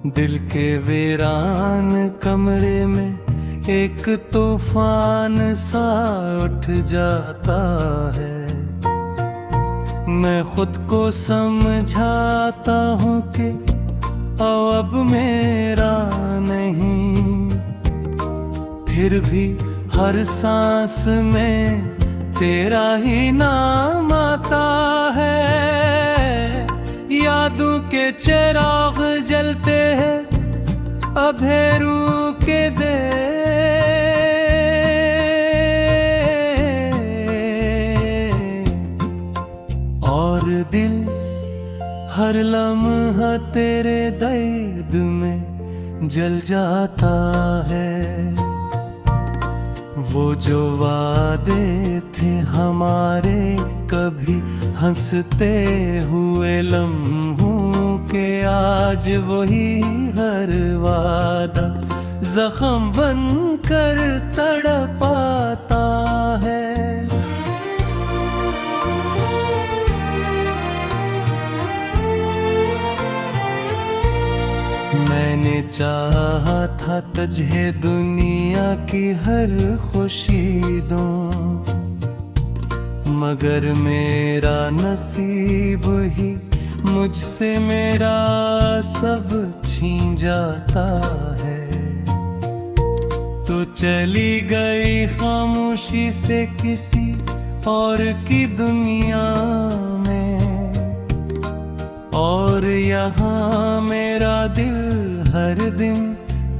दिल के वीरान कमरे में एक तूफान सा उठ जाता है। मैं खुद को समझाता हूँ कि अब मेरा नहीं, फिर भी हर सांस में तेरा ही नाम आता है। यादों के चिराग जलते हैं अधेरू के दे, और दिल हर लम्हा तेरे दर्द में जल जाता है। वो जो वादे थे हमारे कभी हंसते हुए लम्हों के, आज वही हर वादा जख्म बनकर तड़पाता है। मैंने चाहा था तुझे दुनिया की हर खुशी दूं, मगर मेरा नसीब ही मुझसे मेरा सब छीन जाता है। तो चली गई खामोशी से किसी और की दुनिया में, और यहाँ मेरा दिल हर दिन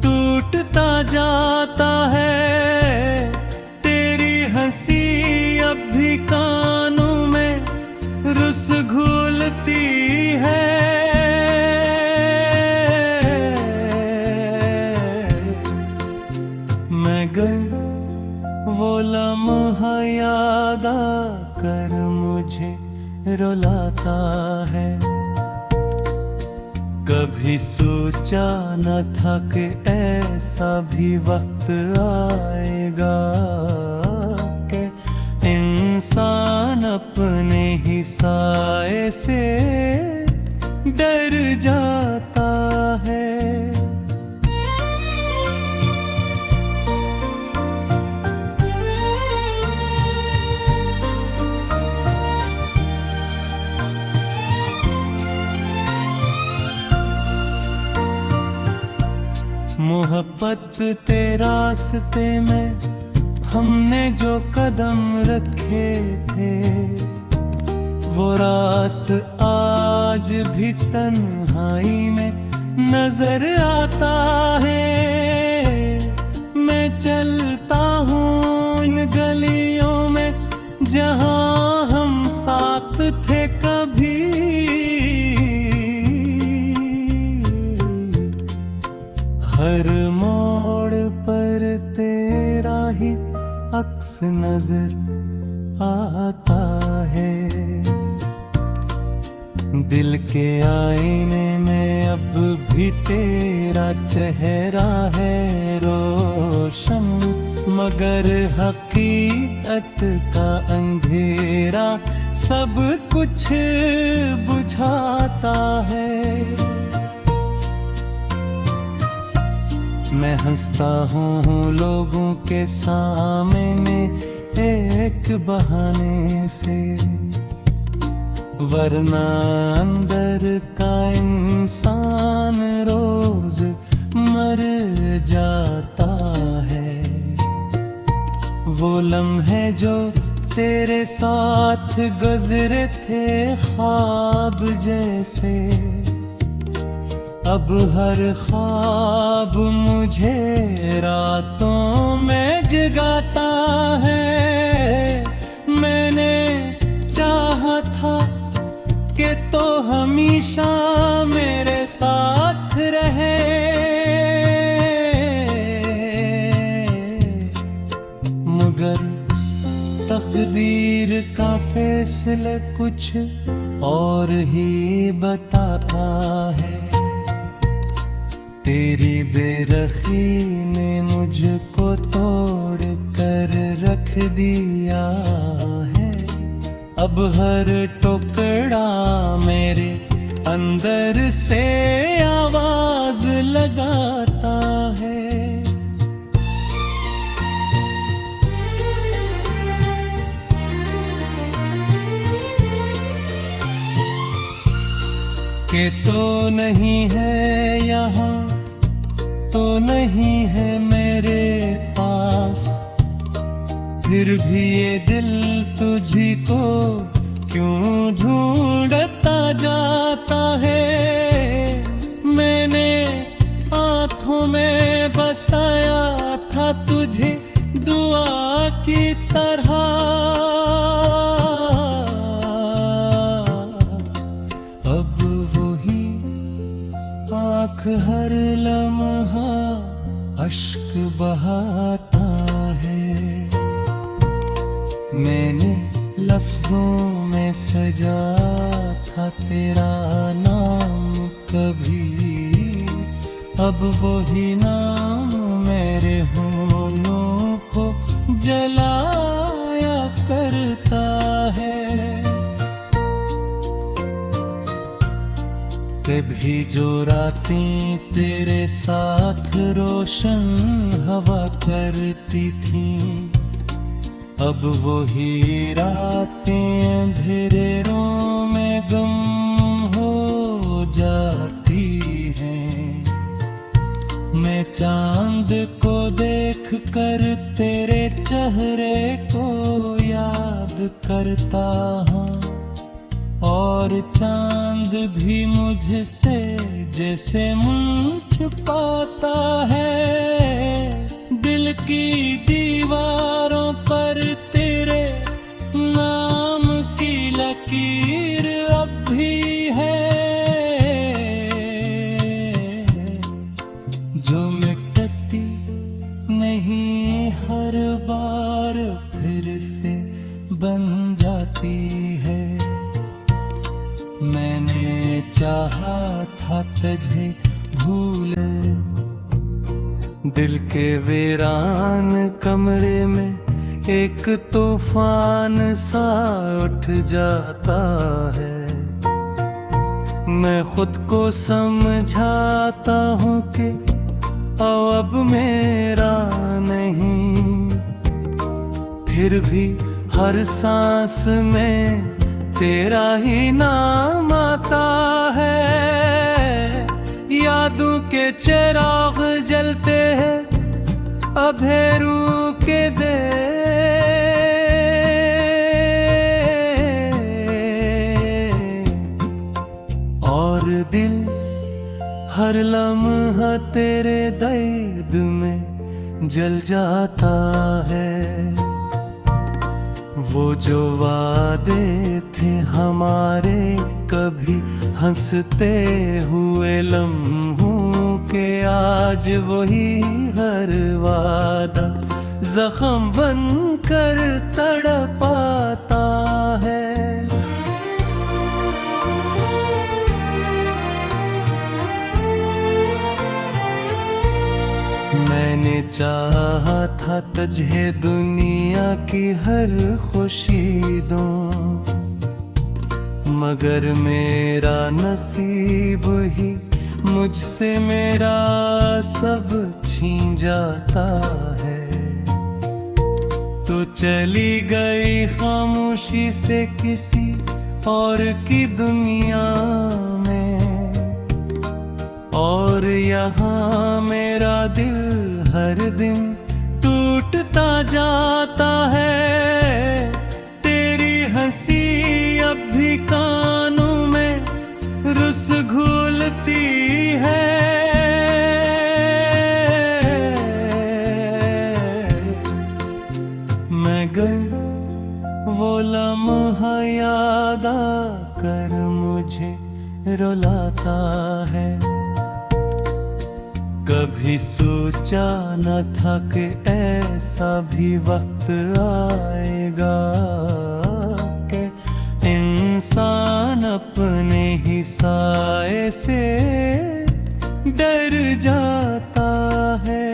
टूटता जाता है। तेरी हंसी अब भी कानों में रुस घूलती है। मगर वो लम्हा याद आकर मुझे रुलाता है। कभी सोचा न था कि ऐसा भी वक्त आएगा कि इंसान अपने ही साए से डर जाता है। मोहब्बत ते रास्ते में हमने जो कदम रखे थे, वो रास आज भी तन्हाई में नजर आता है। मैं चलता हूँ इन गलियों में जहाँ हम साथ थे कभी, हर मोड़ पर तेरा ही अक्स नजर आता है। दिल के आईने में अब भी तेरा चेहरा है रोशन, मगर हकीकत का अंधेरा सब कुछ बुझाता है। मैं हंसता हूँ लोगों के सामने एक बहाने से, वरना अंदर का इंसान रोज मर जाता है। वो लम्हे जो तेरे साथ गुजरे थे ख्वाब जैसे, अब हर ख्वाब मुझे रातों में जगाता है। मैंने चाहा था कि तो हमेशा मेरे साथ रहे, मगर तकदीर का फैसला कुछ और ही बताता है। तेरी बेरखी ने मुझको तोड़ कर रख दिया है। अब हर टुकड़ा मेरे अंदर से आवाज के तो नहीं है यहाँ, तो नहीं है मेरे पास, फिर भी ये दिल तुझी को क्यों ढूंढता जाता है। मैंने आँखों में बसाया था तुझे दुआ की तरह, अब वही आँख हर लम्हा अश्क बहाता है। मैंने लफ्जों में सजा था तेरा नाम कभी, अब वही नाम मेरे होठों को जलाया करता है। कभी जो रातें तेरे साथ रोशन हवा करती थीं, अब वही रातें अंधेरों में गम हो जाती हैं। मैं चांद को देख कर तेरे चेहरे को याद करता हूँ, और चांद भी मुझसे जैसे मुँह छुपाता है। दिल की दीवारों पर तेरे नाम की लकीर अब भी है, जो मिटती नहीं हर बार फिर से बन जाती है। मैंने चाहा था तुझे भूले, दिल के वीरान कमरे में एक तूफान सा उठ जाता है। मैं खुद को समझाता हूँ कि अब मेरा नहीं, फिर भी हर सांस में तेरा ही नाम आता है। यादों के चिराग जलते हैं अधेरों के दे, और दिल हर लम्हा तेरे दर्द में जल जाता है। वो जो वादे थे हमारे कभी हंसते हुए लम्हों के, आज वही हर वादा जख्म बनकर तड़पाता है। मैंने चाहा था तुझे दुनिया की हर खुशी दूं, मगर मेरा नसीब ही मुझसे मेरा सब छीन जाता है। तो चली गई खामोशी से किसी और की दुनिया में, और यहाँ मेरा दिल हर दिन टूटता जाता है। तेरी हंसी अब भी कानों में रुस घुलती है। मगर वो लम्हा याद आकर मुझे रुलाता है। कभी सोचा न था कि ऐसा भी वक्त आएगा कि इंसान अपने ही साए से डर जाता है।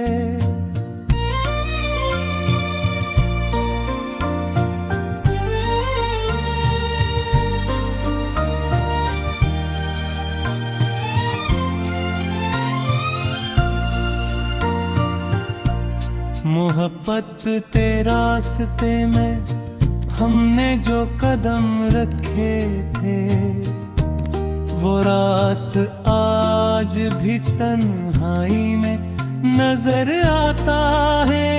मोहब्बत ते रास्ते में हमने जो कदम रखे थे, वो रास आज भी तन्हाई में नजर आता है।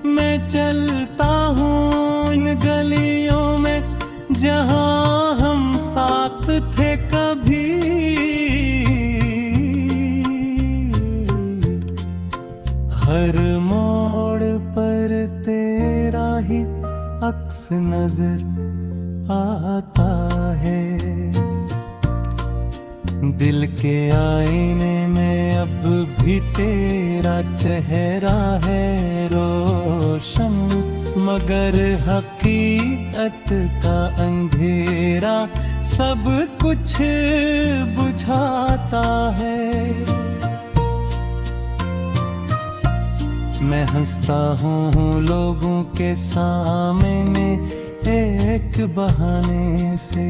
मैं चलता हूँ इन गलियों में जहाँ हम साथ थे कभी। हर मोड़ पर तेरा ही अक्स नजर आता है। दिल के आईने में अब भी तेरा चेहरा है रोशन, मगर हकीकत का अंधेरा सब कुछ बुझाता है। मैं हंसता हूँ लोगों के सामने एक बहाने से,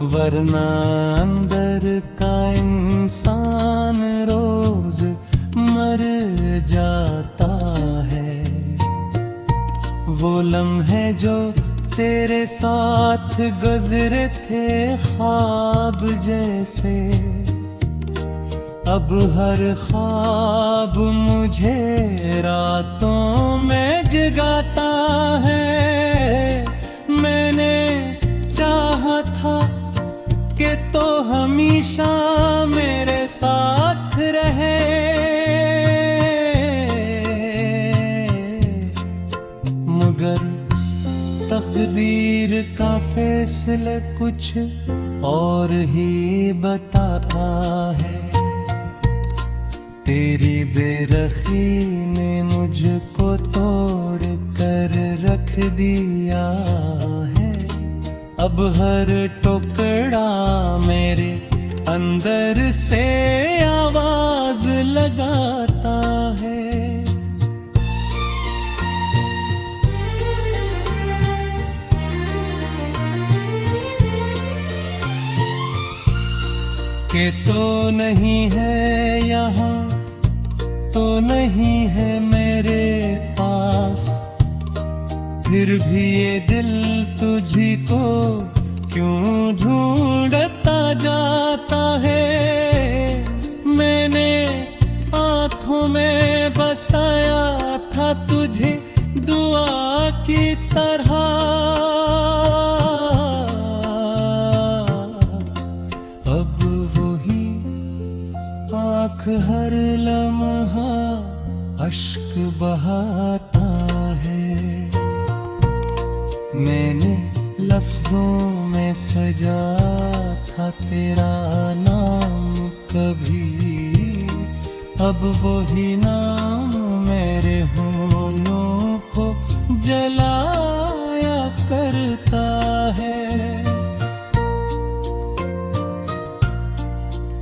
वरना अंदर का इंसान रोज मर जाता है। वो लम्हे जो तेरे साथ गुजरे थे ख्वाब जैसे, अब हर ख्वाब मुझे रातों में जगाता है। मैंने चाहा था कि तो हमेशा मेरे साथ रहे, मगर तकदीर का फैसला कुछ और ही बताता है। तेरी बेरखी ने मुझको तोड़ कर रख दिया है। अब हर टुकड़ा मेरे अंदर से आवाज लगाता है। कि तो नहीं है यहाँ, तो नहीं है मेरे पास, फिर भी ये दिल तुझी को क्यों ढूंढता जाता है। मैंने आँखों में बसाया था तुझे दुआ की तरह, अब वही आँख हर लम्हा अश्क बहाता है। मैंने लफ्जों में सजा था तेरा नाम कभी, अब वही नाम मेरे होठों को जलाया करता है।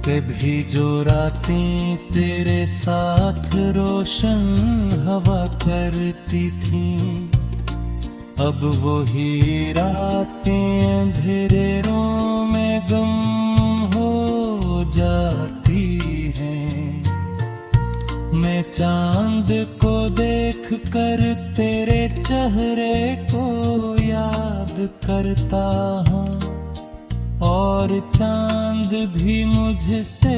कभी जो रातें तेरे साथ रोशन हवा करती थीं, अब वही रातें अंधेरों में गम हो जाती हैं। मैं चांद को देख कर तेरे चेहरे को याद करता हूँ, और चांद भी मुझसे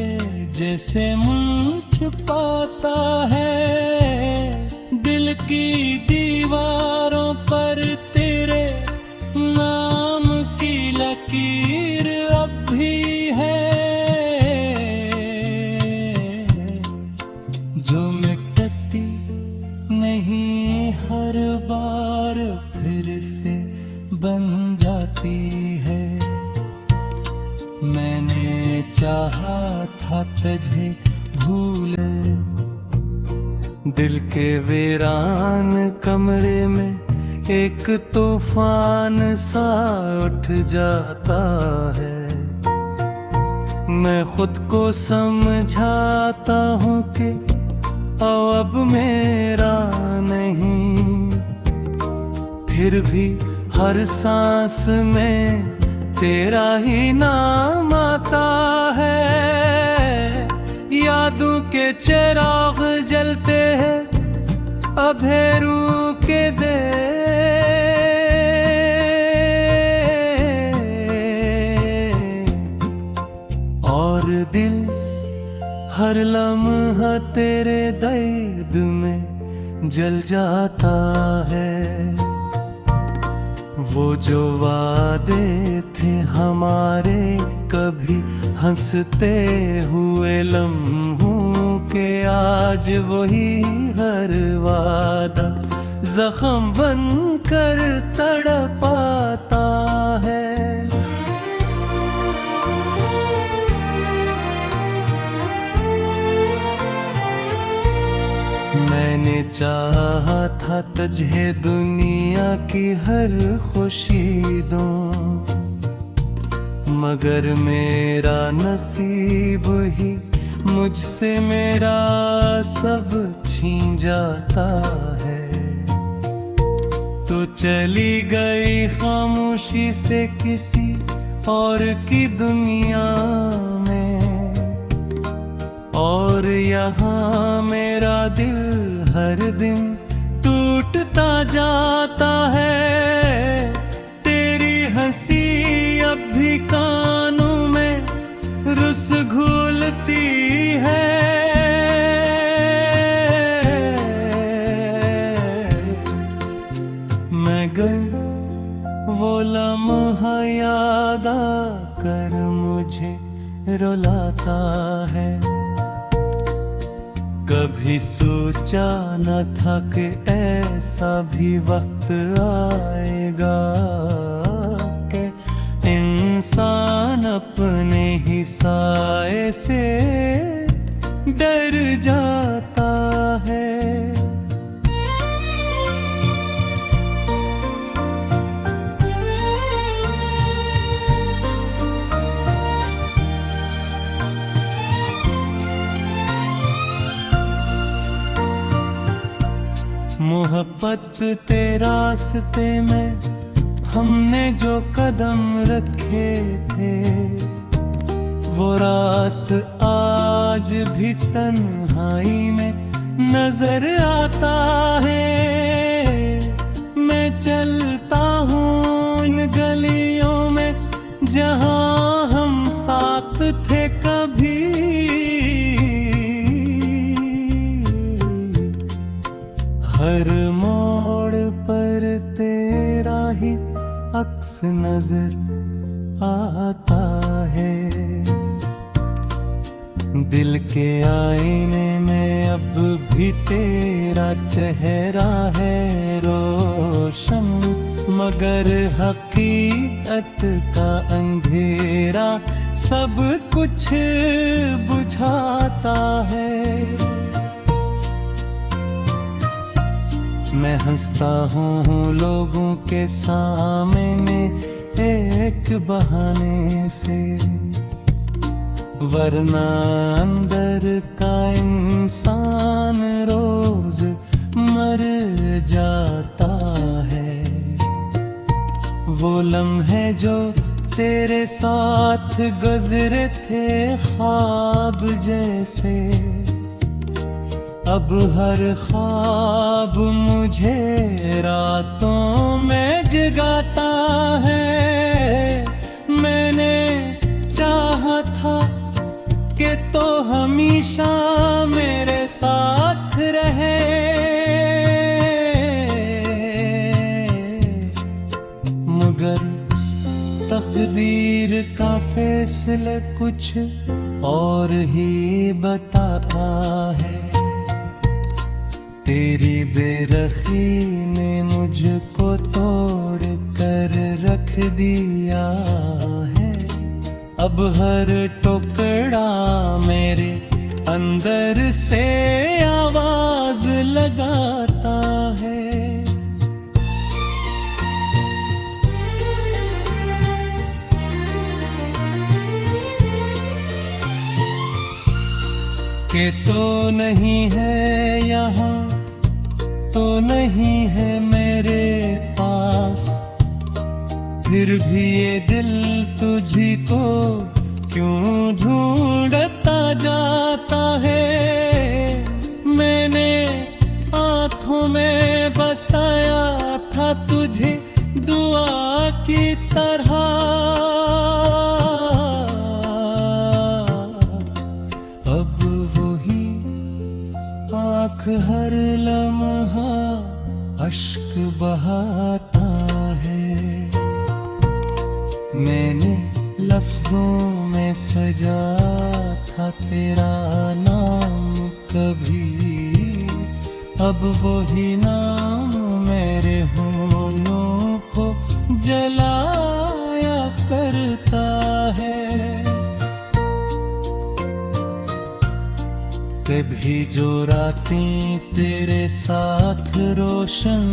जैसे मुँह छुपाता है। दिल की दीवारों पर तेरे नाम की लकीर अब भी है, जो मिटती नहीं हर बार फिर से बन जाती है। मैंने चाहा था तुझे भूले, दिल के वीरान कमरे में एक तूफान सा उठ जाता है। मैं खुद को समझाता हूँ कि अब मेरा नहीं, फिर भी हर सांस में तेरा ही नाम आता है। यादों के चिराग जलते हैं अधेरू के दे, दिल हर लम्हा तेरे दर्द में जल जाता है। वो जो वादे थे हमारे कभी हंसते हुए लम्हों के, आज वही हर वादा जख्म बनकर तड़पाता है। मैंने चाहा था तुझे दुनिया की हर खुशी दूं, मगर मेरा नसीब ही मुझसे मेरा सब छीन जाता है। तो चली गई खामोशी से किसी और की दुनिया में, और यहाँ मेरा दिल हर दिन टूटता जाता है। तेरी हंसी अब भी कानों में रुस घूलती है। मगर वो लम्हा याद आकर मुझे रुलाता है। कभी सोचा न था कि ऐसा भी वक्त आएगा कि इंसान अपने ही साए से डर जाता है। मोहब्बत ते रास्ते में हमने जो कदम रखे थे, वो रास आज भी तन्हाई में नजर आता है। मैं चलता हूँ इन गलियों में जहाँ हम साथ थे कभी, हर मोड़ पर तेरा ही अक्स नजर आता है। दिल के आईने में अब भी तेरा चेहरा है रोशन, मगर हकीकत का अंधेरा सब कुछ बुझाता है। मैं हंसता हूँ लोगों के सामने एक बहाने से, वरना अंदर का इंसान रोज मर जाता है। वो लम्हे जो तेरे साथ गुजरे थे ख्वाब जैसे, अब हर ख्वाब मुझे रातों में जगाता है। मैंने चाहा था कि तो हमेशा मेरे साथ रहे, मगर तकदीर का फैसला कुछ और ही बताता है। तेरी बेरखी ने मुझको तोड़ कर रख दिया है। अब हर टुकड़ा मेरे अंदर से आवाज लगाता है। कि तो नहीं है यहाँ, तो नहीं है मेरे पास, फिर भी ये दिल तुझी को क्यों ढूंढता जाता है। मैंने आँखों में बसाया था तुझे दुआ की तरह, में सजा था तेरा नाम कभी, अब वही नाम मेरे होठों को जलाया करता है। कभी जो रातें तेरे साथ रोशन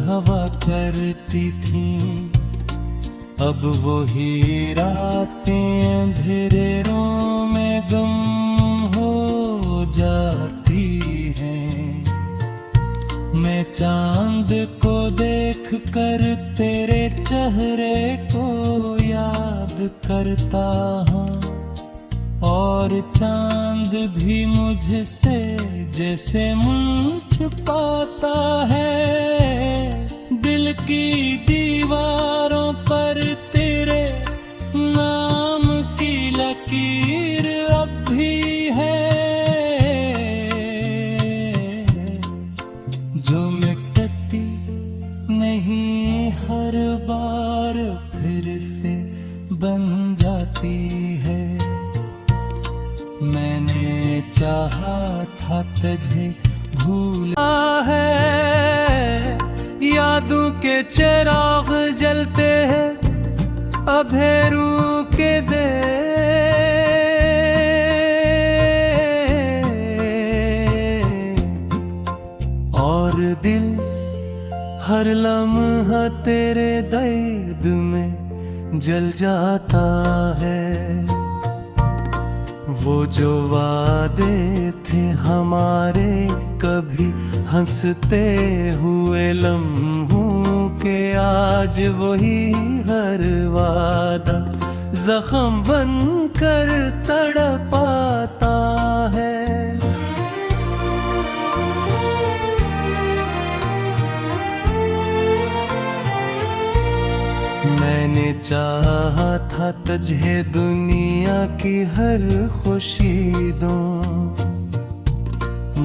हवा करती थीं, अब वही रातें अंधेरों में गम हो जाती हैं। मैं चांद को देख कर तेरे चेहरे को याद करता हूँ, और चांद भी मुझसे जैसे मुंह छुपाता है। दिल की दीवारों पर तेरे नाम की लकीर अब भी है, जो मिटती नहीं, हर बार फिर से बन जाती है। मैंने चाहा था तुझे भूला है, यादों के चिराग जलते हैं अंधेरू के दे, और दिल हर लम्हा तेरे दर्द में जल जाता है। वो जो वादे थे हमारे कभी हंसते हुए लम्हों के, आज वही हर वादा जख्म बनकर तड़पाता है। मैंने चाहा था तुझे दुनिया की हर खुशी दूं,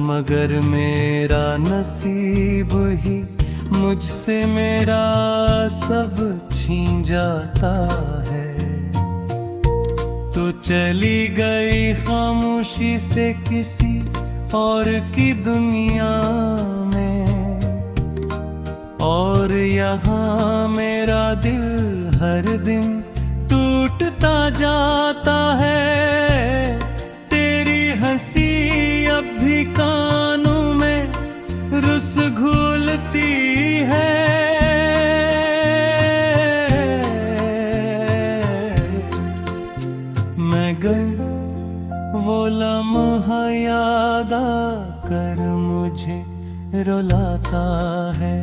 मगर मेरा नसीब ही मुझसे मेरा सब छीन जाता है। तो चली गई खामोशी से किसी और की दुनिया में, और यहाँ मेरा दिल हर दिन टूटता जाता है। तेरी हंसी अब भी कानों में रुस घुलती है। मगर वो लम्हा याद आकर मुझे रुलाता है।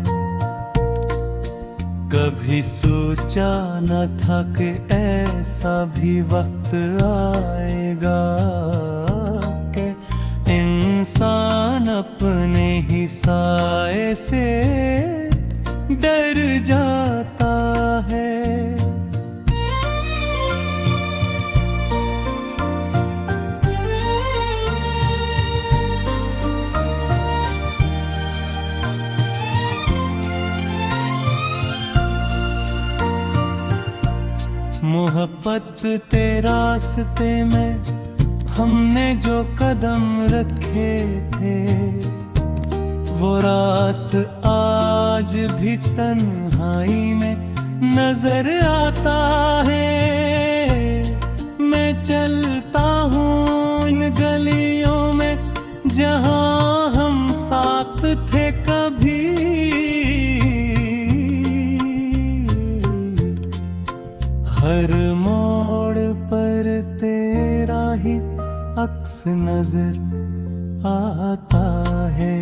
कभी सोचा न था कि ऐसा भी वक्त आएगा कि इंसान अपने ही साए से डर जाता है। मोहब्बत ते रास्ते में हमने जो कदम रखे थे, वो रास आज भी तन्हाई में नजर आता है। मैं चलता हूँ इन गलियों में जहाँ हम साथ थे कभी, हर मोड़ पर तेरा ही अक्स नजर आता है।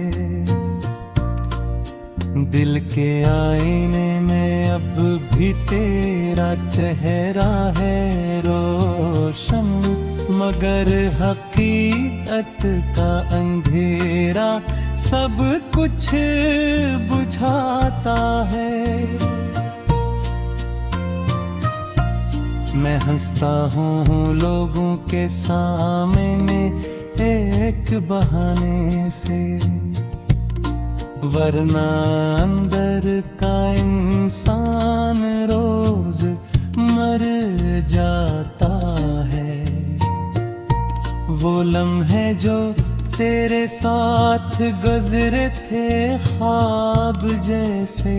दिल के आईने में अब भी तेरा चेहरा है रोशन, मगर हकीकत का अंधेरा सब कुछ बुझाता है। मैं हंसता हूँ लोगों के सामने एक बहाने से, वरना अंदर का इंसान रोज मर जाता है। वो लम्हे जो तेरे साथ गुजरे थे ख्वाब जैसे,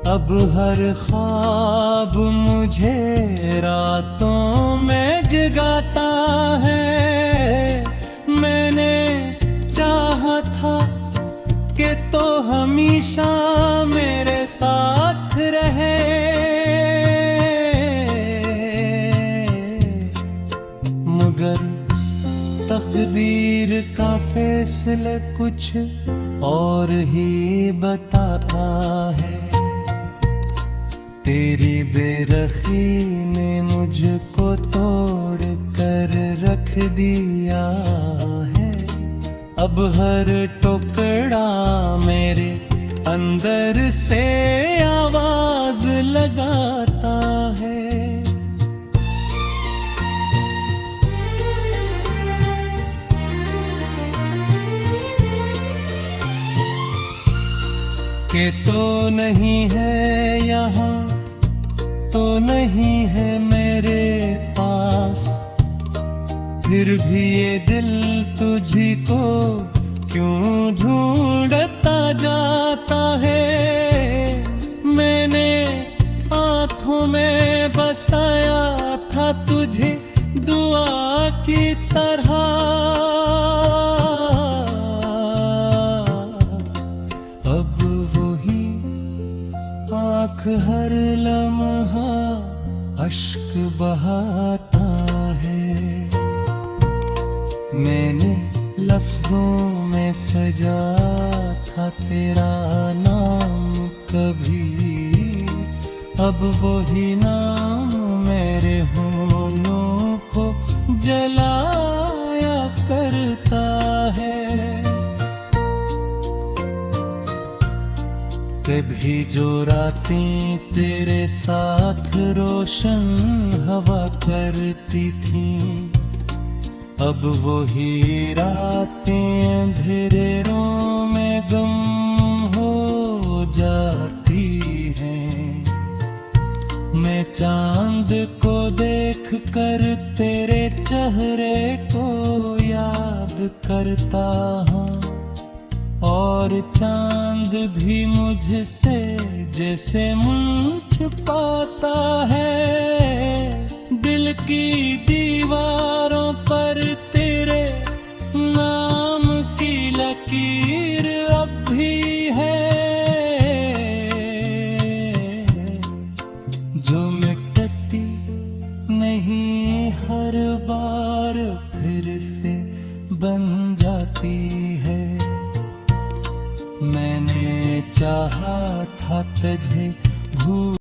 अब हर ख्वाब मुझे रातों में जगाता है। मैंने चाहा था कि तो हमेशा मेरे साथ रहे, मगर तकदीर का फैसला कुछ और ही बताता है। तेरी बेरखी ने मुझको तोड़ कर रख दिया है। अब हर टुकड़ा मेरे अंदर से आवाज लगाता है कि तो नहीं है यहाँ, तो नहीं है मेरे पास, फिर भी ये दिल तुझी को क्यों ढूंढता जाता है। मैंने आँखों में बसाया था तुझे दुआ की तरह, अब वही आँख हर लम्हा अश्क बहाता है। मैंने लफ्जों में सजा था तेरा नाम कभी, अब वही नाम मेरे होठों को जलाया करता है। कभी जो रातें तेरे साथ रोशन हवा करती थीं, अब वही रातें अंधेरों में गुम हो जाती हैं। मैं चांद को देख कर तेरे चेहरे को याद करता हूँ, और चांद भी मुझसे जैसे मुँह छिपाता है। दिल की दीवारों पर तेरे नाम की लकीर अब भी है, जो मिटती नहीं हर बार फिर से बन जाती है। मैंने चाहा था तुझे भूल